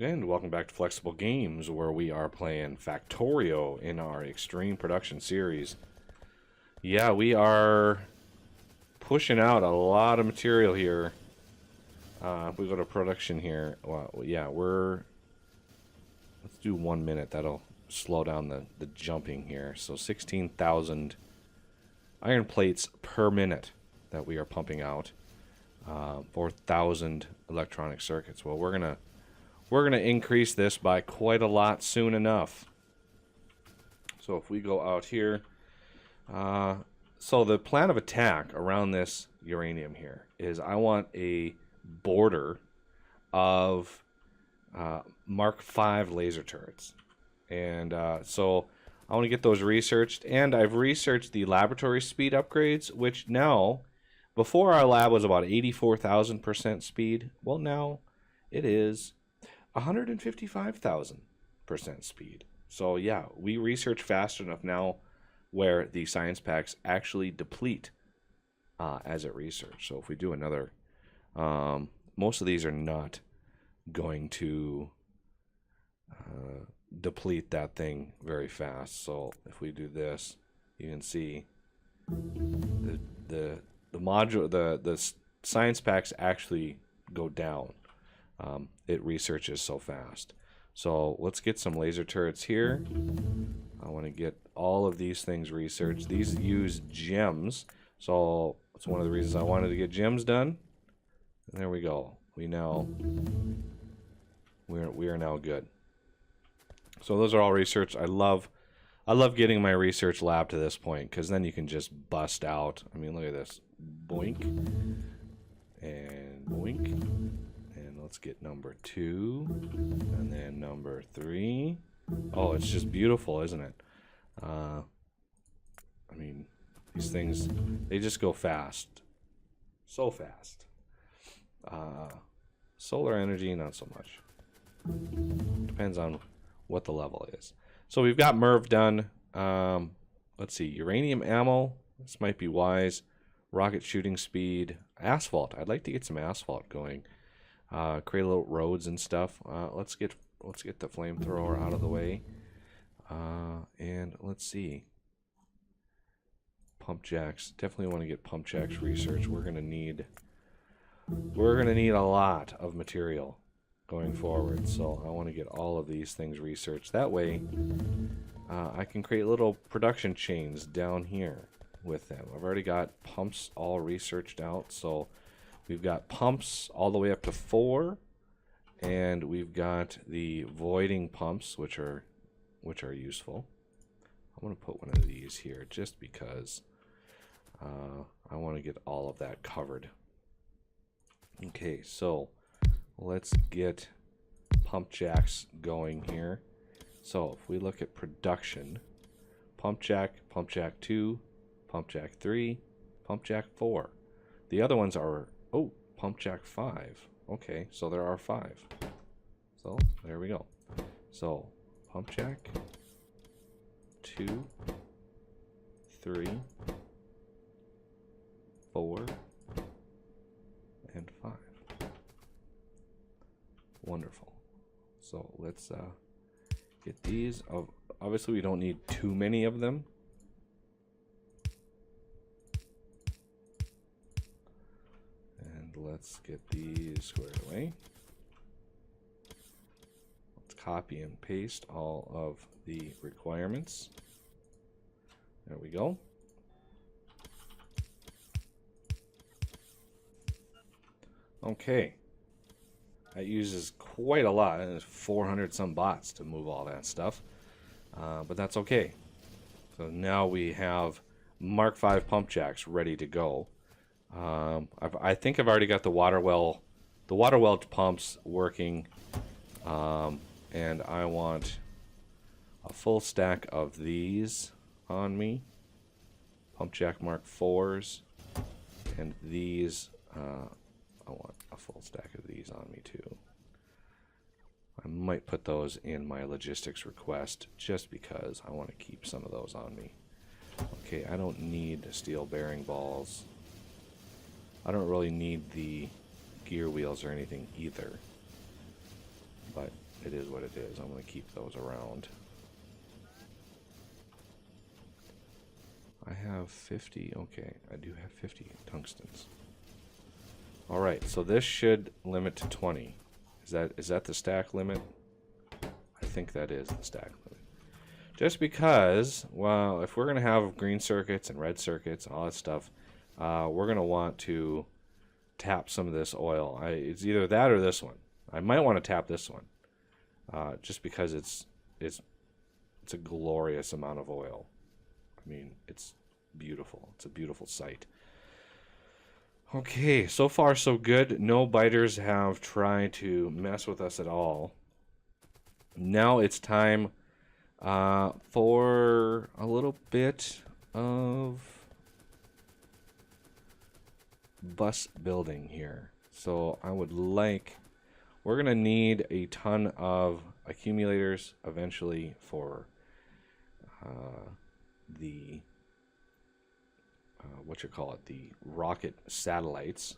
And welcome back to Flexible Games, where we are playing Factorio in our Extreme Production series. Yeah, we are pushing out a lot of material here. If we go to production here, well, yeah, let's do 1 minute. That'll slow down the jumping here. So 16,000 iron plates per minute that we are pumping out. 4,000 electronic circuits. Well, we're gonna increase this by quite a lot soon enough. So if we go out here, so the plan of attack around this uranium here is I want a border of Mark V laser turrets. And so I want to get those researched, and I've researched the laboratory speed upgrades, which now, before our lab was about 84,000% speed. Well, now it is 155,000% speed. So yeah, we research fast enough now where the science packs actually deplete as it research. So if we do another, most of these are not going to deplete that thing very fast. So if we do this, you can see the module, the science packs actually go down. It researches so fast. So let's get some laser turrets here. I want to get all of these things researched. These use gems, so it's one of the reasons I wanted to get gems done. And there we go. We are now good. So those are all research. I love getting my research lab to this point, because then you can just bust out. I mean, look at this. Boink and boink. Let's get number 2, and then number 3. Oh, it's just beautiful, isn't it? I mean, these things, they just go fast. So fast. Solar energy, not so much. Depends on what the level is. So we've got MERV done. Let's see, uranium ammo. This might be wise. Rocket shooting speed. Asphalt. I'd like to get some asphalt going. Create little roads and stuff. Let's get the flamethrower out of the way, and let's see. Pump jacks. Definitely want to get pump jacks research. We're gonna need a lot of material going forward. So I want to get all of these things researched. That way, I can create little production chains down here with them. I've already got pumps all researched out. So we've got pumps all the way up to 4, and we've got the voiding pumps, which are useful. I'm going to put one of these here just because I want to get all of that covered. Okay, so let's get pump jacks going here. So if we look at production, pump jack 2, pump jack 3, pump jack 4. The other ones are, oh, pump jack 5. Okay, so there are 5. So there we go. So pump jack 2, 3, 4, and 5. Wonderful. So let's get these. Obviously, we don't need too many of them. Let's get these squared away. Let's copy and paste all of the requirements. There we go. Okay. That uses quite a lot. There's 400 some bots to move all that stuff. But that's okay. So now we have Mark V pump jacks ready to go. I think I've already got the water well pumps working, and I want a full stack of these on me. Pump jack Mark IVs, and these, I want a full stack of these on me too. I might put those in my logistics request just because I want to keep some of those on me. Okay, I don't need steel bearing balls. I don't really need the gear wheels or anything either. But it is what it is. I'm going to keep those around. I have 50. Okay, I do have 50 tungstens. All right, so this should limit to 20. Is that the stack limit? I think that is the stack limit. Just because, well, if we're going to have green circuits and red circuits and all that stuff, we're going to want to tap some of this oil. It's either that or this one. I might want to tap this one, just because it's a glorious amount of oil. I mean, it's beautiful. It's a beautiful sight. Okay, so far so good. No biters have tried to mess with us at all. Now it's time for a little bit of bus building here. So we're going to need a ton of accumulators eventually for the the rocket satellites.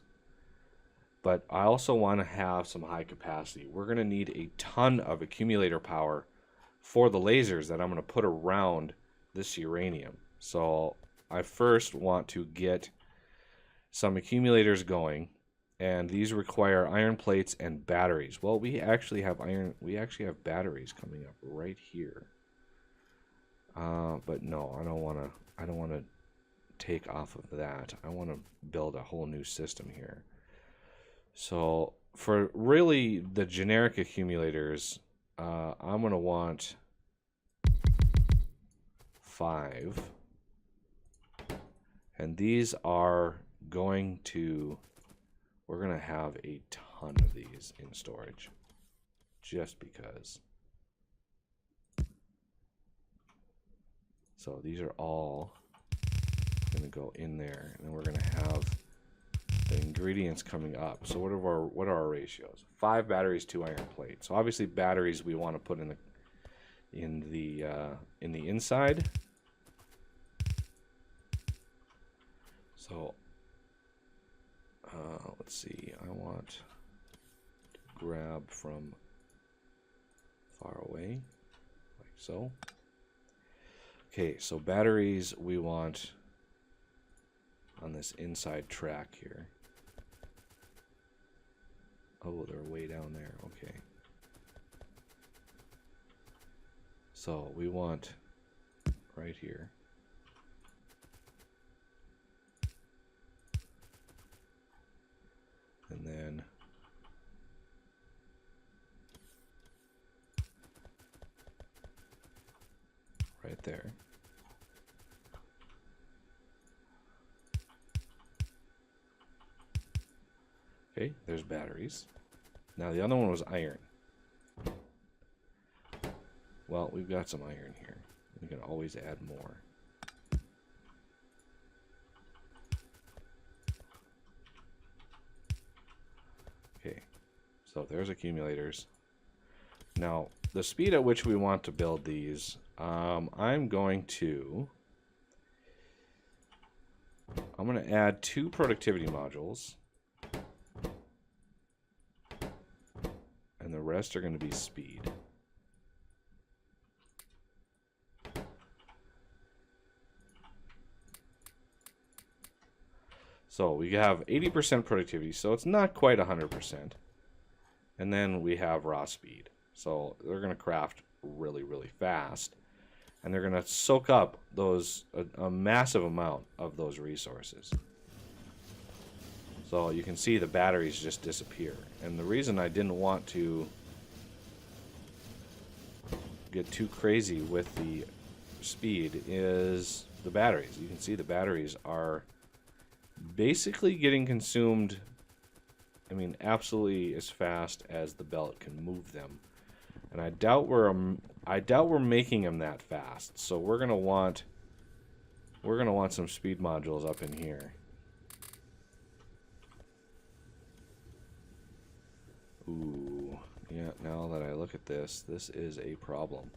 But I also want to have some high capacity. We're going to need a ton of accumulator power for the lasers that I'm going to put around this uranium. So I first want to get some accumulators going, and these require iron plates and batteries. Well, we actually have batteries coming up right here. But no, I don't want to take off of that. I want to build a whole new system here. So for really the generic accumulators, I'm going to want 5. And these are going to, we're going to have a ton of these in storage. Just because. So these are all going to go in there, and then we're going to have the ingredients coming up. So what are our ratios? 5 batteries, 2 iron plates. So obviously batteries we want to put in the inside. So let's see. I want to grab from far away, like so. Okay, so batteries we want on this inside track here. Oh, they're way down there. Okay. So we want right here. And then right there. Okay, there's batteries. Now the other one was iron. Well, we've got some iron here. We can always add more. Okay, so there's accumulators. Now, the speed at which we want to build these, I'm going to add 2 productivity modules. And the rest are going to be speed. So we have 80% productivity, so it's not quite 100%. And then we have raw speed. So they're going to craft really, really fast. And they're going to soak up a massive amount of those resources. So you can see the batteries just disappear. And the reason I didn't want to get too crazy with the speed is the batteries. You can see the batteries are basically getting consumed, I mean, absolutely as fast as the belt can move them. And I doubt we're making them that fast. So we're gonna want some speed modules up in here. Ooh, yeah, now that I look at this is a problem.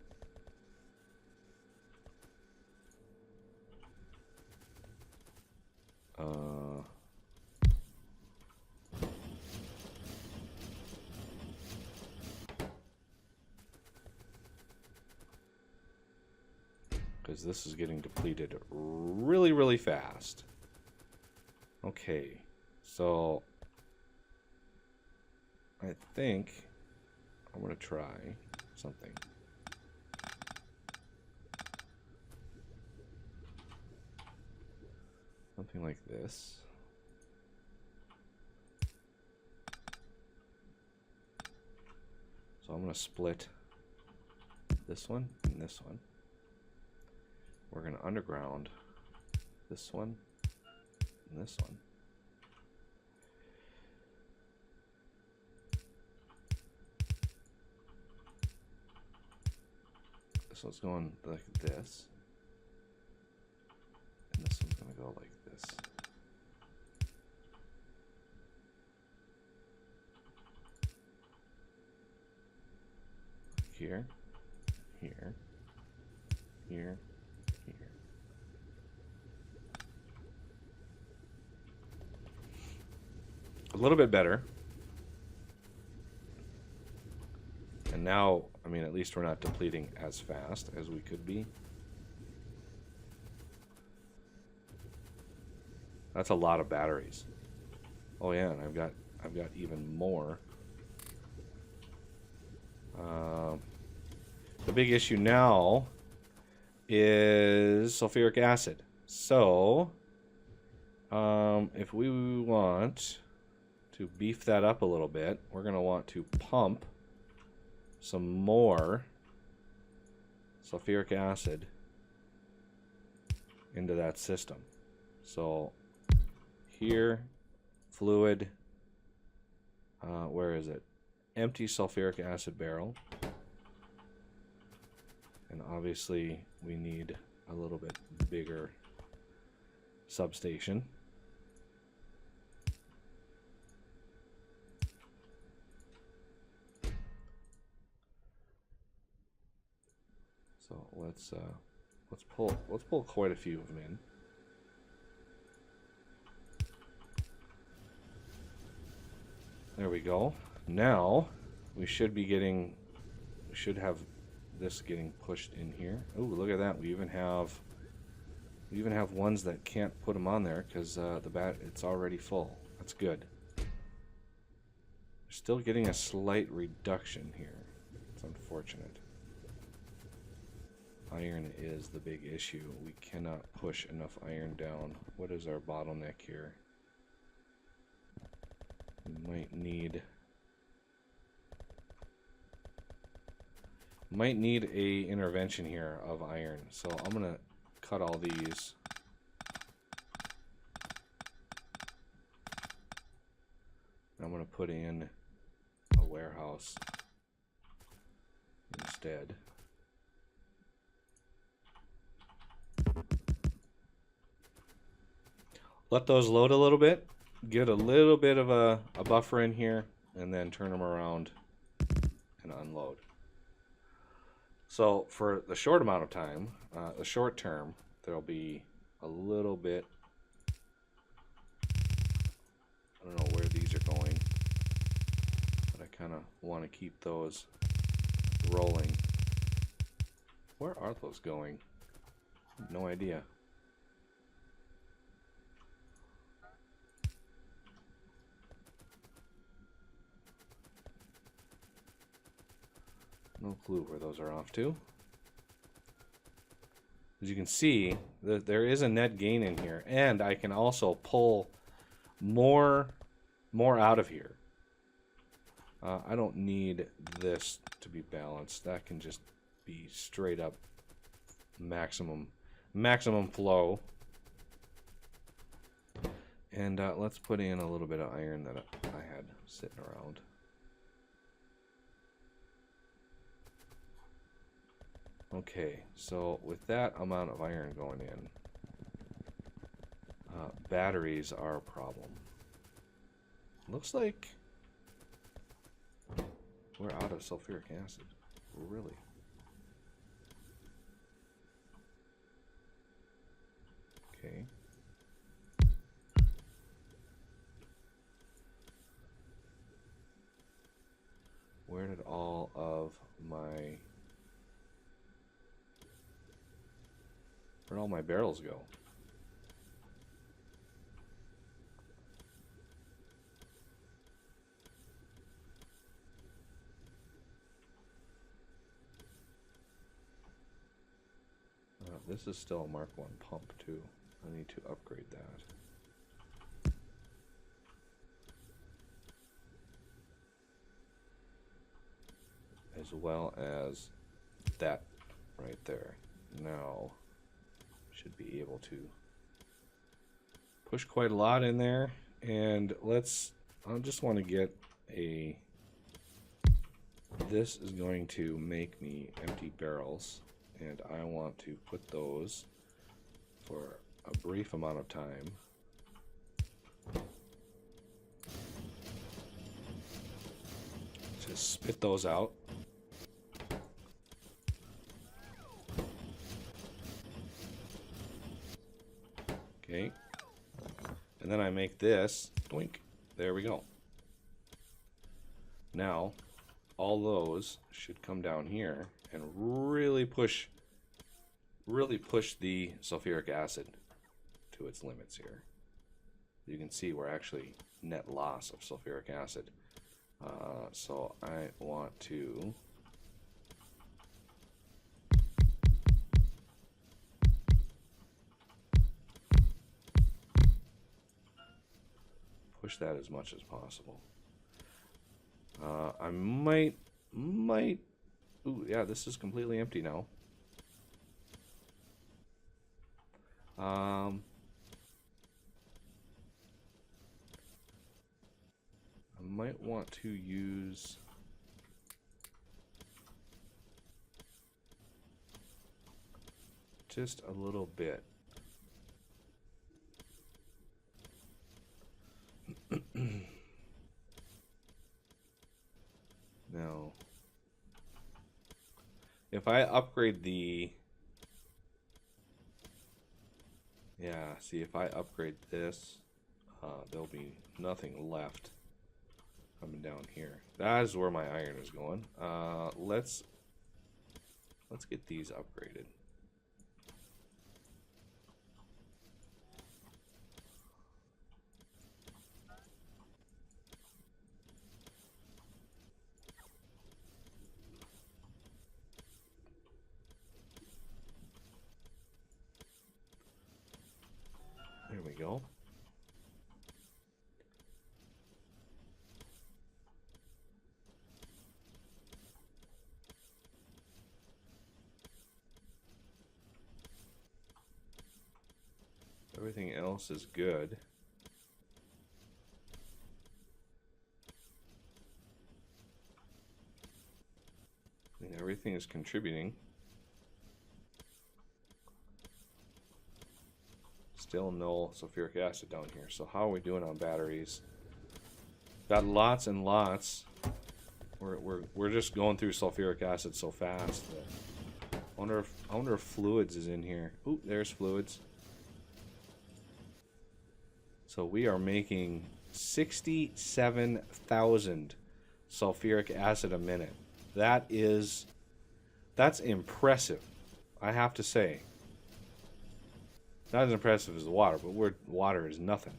because this is getting depleted really, really fast. Okay, so I think I'm going to try something. Something like this. So I'm going to split this one and this one. We're going to underground this one and this one. This one's going like this. And this one's going to go like this. Here, here, here, here. A little bit better. And now, I mean, at least we're not depleting as fast as we could be. That's a lot of batteries. Oh yeah, and I've got even more. The big issue now is sulfuric acid. So, if we want to beef that up a little bit, we're going to want to pump some more sulfuric acid into that system. So, here, fluid, where is it? Empty sulfuric acid barrel. And obviously we need a little bit bigger substation. So let's pull quite a few of them in. There we go. Now we should have this getting pushed in here. Oh, look at that! We even have ones that can't put them on there because it's already full. That's good. We're still getting a slight reduction here. It's unfortunate. Iron is the big issue. We cannot push enough iron down. What is our bottleneck here? We might need a intervention here of iron. So I'm gonna cut all these. I'm gonna put in a warehouse instead. Let those load a little bit, get a little bit of a buffer in here, and then turn them around and unload. So for the short amount of time, the short term, there'll be a little bit, I don't know where these are going, but I kind of want to keep those rolling. Where are those going? No idea. No clue where those are off to. As you can see, there is a net gain in here, and I can also pull more out of here. I don't need this to be balanced. That can just be straight up maximum flow. And let's put in a little bit of iron that I had sitting around. Okay, so with that amount of iron going in, batteries are a problem. Looks like we're out of sulfuric acid. Really? Okay. Where did all of my Where'd all my barrels go? This is still a Mark 1 pump too. I need to upgrade that. As well as that right there. Now, should be able to push quite a lot in there. And I just want to get a, this is going to make me empty barrels. And I want to put those for a brief amount of time. Just spit those out. Okay. And then I make this. Doink. There we go. Now, all those should come down here and really push the sulfuric acid to its limits here. You can see we're actually net loss of sulfuric acid. So I want to push that as much as possible. I might ooh, yeah, this is completely empty now. I might want to use just a little bit. Now, if I upgrade the, yeah, see, if I upgrade this, there'll be nothing left coming down here. That is where my iron is going. Let's get these upgraded. There we go. Everything else is good. And everything is contributing. Still no sulfuric acid down here. So how are we doing on batteries? Got lots and lots. We're just going through sulfuric acid so fast that I wonder if fluids is in here. Ooh, there's fluids. So we are making 67,000 sulfuric acid a minute. That's impressive, I have to say. Not as impressive as the water, but water is nothing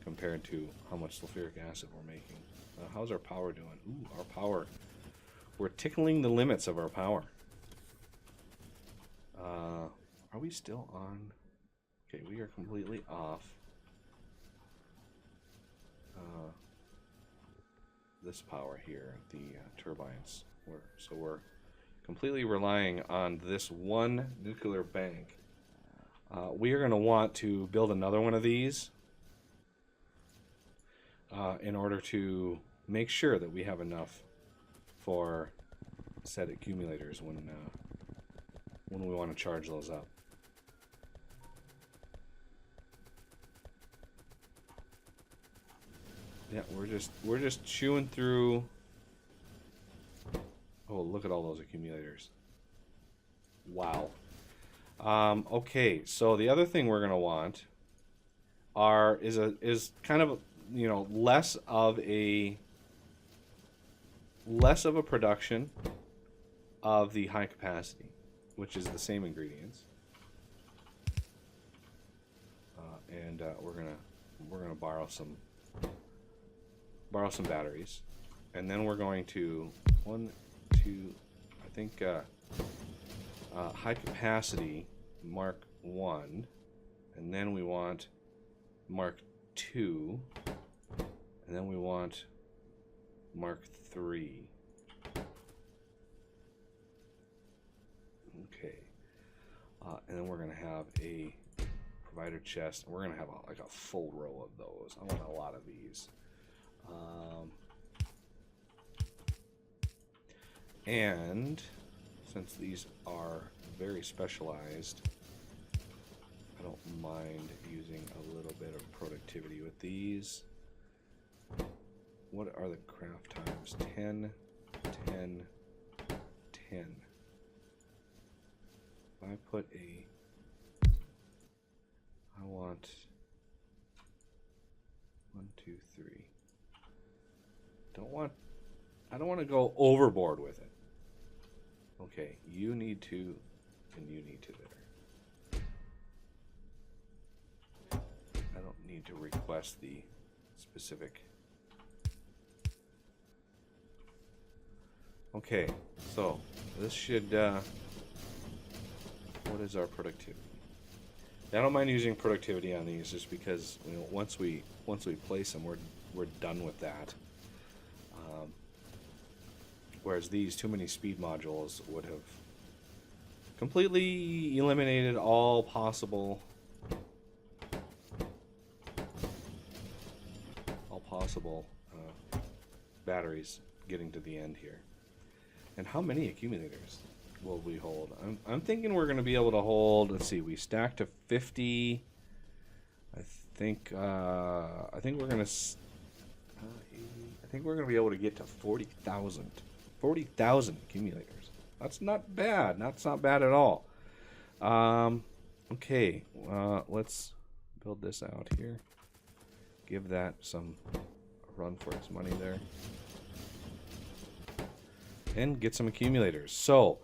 compared to how much sulfuric acid we're making. How's our power doing? Ooh, our power. We're tickling the limits of our power. Are we still on? Okay, we are completely off. This power here, the turbines. So we're completely relying on this one nuclear bank. We are going to want to build another one of these in order to make sure that we have enough for said accumulators when we want to charge those up. Yeah, we're just chewing through. Oh, look at all those accumulators. Wow. Okay, so the other thing we're gonna want is kind of, you know, less of a production of the high capacity, which is the same ingredients. and we're gonna borrow some batteries, and then we're going to I think high capacity Mark 1, and then we want Mark 2, and then we want Mark 3. Okay, and then we're gonna have a provider chest. We're gonna have like a full row of those. I want a lot of these. And since these are very specialized, I don't mind using a little bit of productivity with these. What are the craft times? 10, 10, 10. If I put I want 1, 2, 3. I don't want to go overboard with it. Okay, you need to, and you need to there. I don't need to request the specific. Okay, so this should, what is our productivity? I don't mind using productivity on these just because, you know, once we place them, we're done with that. Whereas these too many speed modules would have completely eliminated all possible batteries getting to the end here. And how many accumulators will we hold? I'm thinking we're going to be able to hold. Let's see. We stacked to 50. I think we're going to. I think we're going to be able to get to 40,000. 40,000 accumulators. That's not bad. That's not bad at all. Okay. Let's build this out here. Give that a run for its money there. And get some accumulators. So,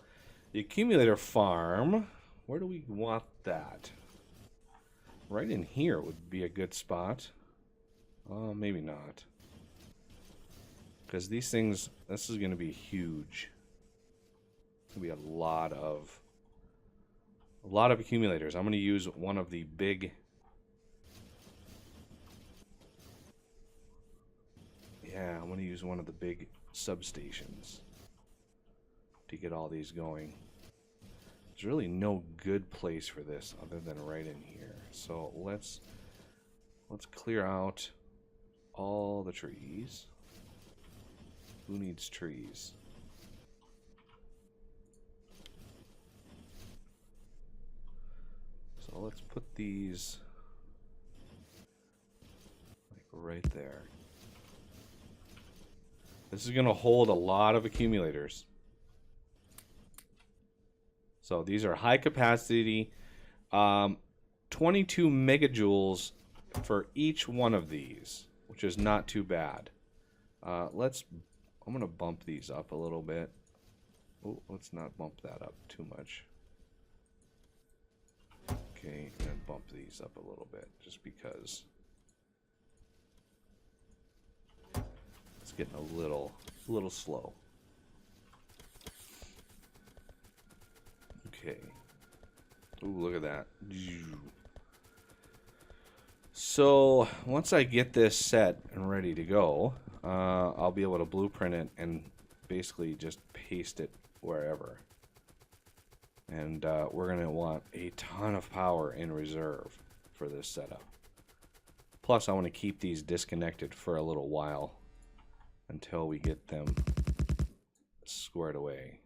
the accumulator farm, where do we want that? Right in here would be a good spot. Maybe not. Because these things, this is going to be huge. It's going to be a lot of accumulators. I'm going to use one of the big. Yeah, I'm going to use one of the big substations to get all these going. There's really no good place for this other than right in here. So let's clear out all the trees. Who needs trees? So let's put these like right there. This is going to hold a lot of accumulators. So these are high capacity, 22 megajoules for each one of these, which is not too bad. I'm going to bump these up a little bit. Oh, let's not bump that up too much. Okay, and bump these up a little bit just because it's getting a little slow. Okay. Ooh, look at that. So once I get this set and ready to go, I'll be able to blueprint it and basically just paste it wherever. And we're going to want a ton of power in reserve for this setup. Plus, I want to keep these disconnected for a little while until we get them squared away.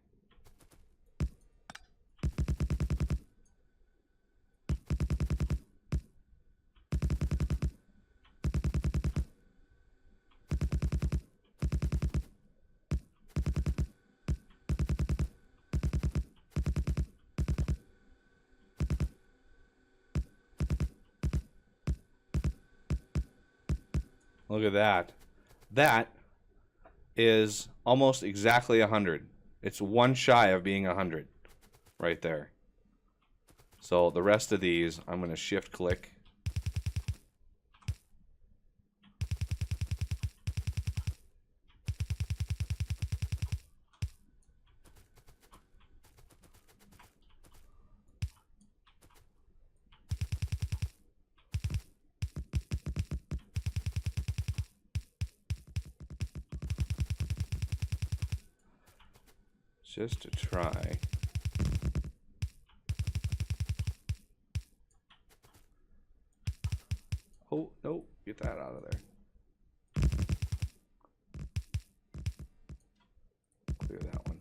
Look at that. That is almost exactly 100. It's one shy of being 100 right there. So the rest of these, I'm going to shift click just to try. Oh, no, get that out of there. Clear that one.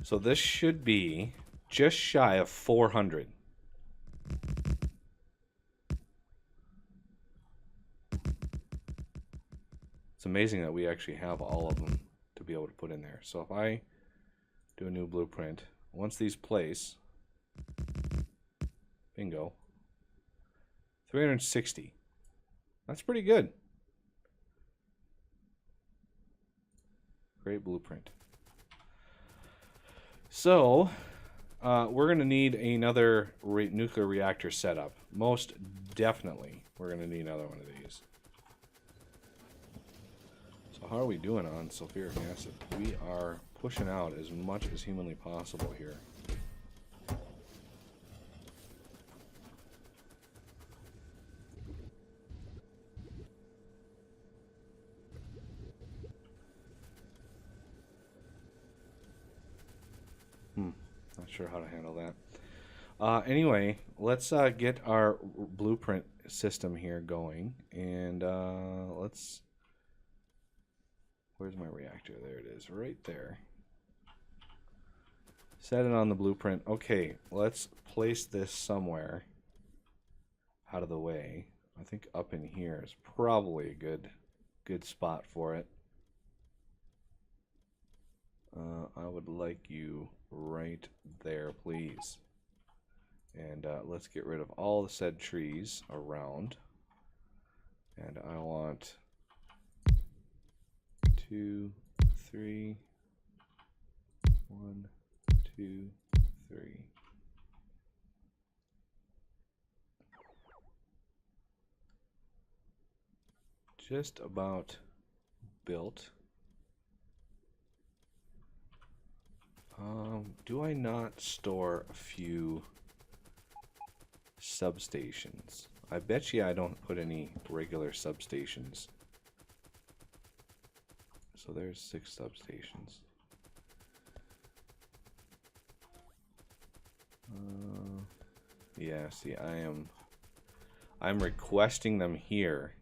So this should be just shy of 400. It's amazing that we actually have all of them to be able to put in there. So if I do a new blueprint, once these place, bingo, 360. That's pretty good. Great blueprint. So, we're going to need another nuclear reactor setup. Most definitely, we're going to need another one of these. So how are we doing on sulfuric acid? We are pushing out as much as humanly possible here. Not sure how to handle that. Anyway, let's get our blueprint system here going, and let's. Where's my reactor? There it is, right there. Set it on the blueprint. Okay, let's place this somewhere out of the way. I think up in here is probably a good spot for it. I would like you right there, please. And let's get rid of all the said trees around. And I want 2, 3, 1, 2, 3. Just about built. Do I not store a few substations? I bet you I don't put any regular substations. So there's 6 substations. Yeah, see, I'm requesting them here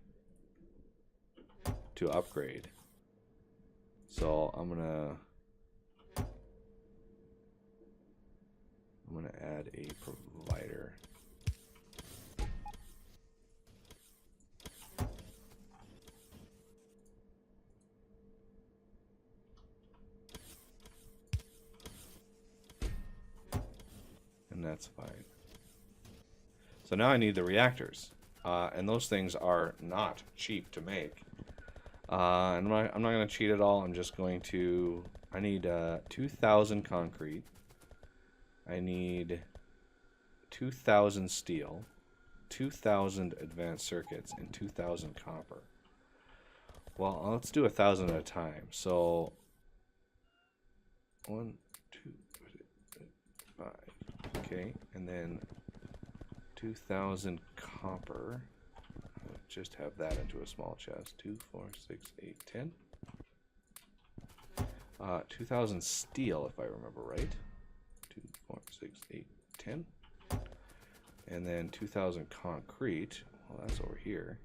to upgrade. So I'm gonna add a provider. And that's fine. So now I need the reactors. And those things are not cheap to make. And I'm not going to cheat at all. I'm just going to... I need 2,000 concrete. I need 2,000 steel, 2,000 advanced circuits, and 2,000 copper. Well, let's do 1,000 at a time. So 1, 2, 5. Okay, and then 2,000 copper. I'll just have that into a small chest. 2, 4, 6, 8, 10. 2,000 steel, if I remember right. 2, 4, 6, 8, 10. And then 2,000 concrete. Well, that's over here.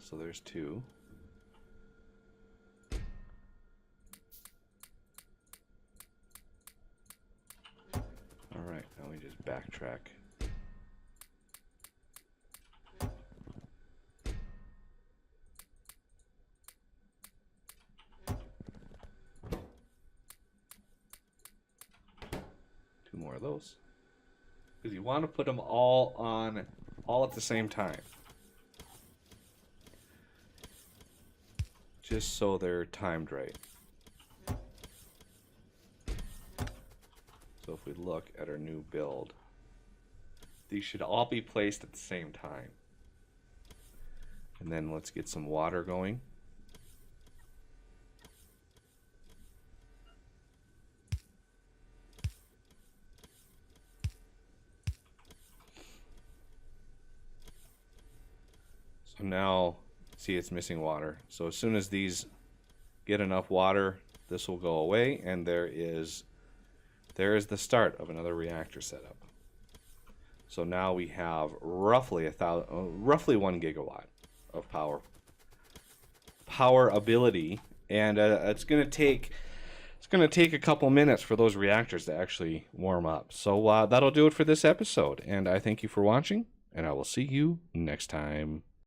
So there's 2. Alright, now we just backtrack. More of those, because you want to put them all at the same time. just so they're timed right. So if we look at our new build, these should all be placed at the same time. And then let's get some water going. So now, see, it's missing water. So as soon as these get enough water, this will go away, and there is the start of another reactor setup. So now we have roughly 1 gigawatt of power ability, and it's going to take a couple minutes for those reactors to actually warm up. So that'll do it for this episode, and I thank you for watching, and I will see you next time.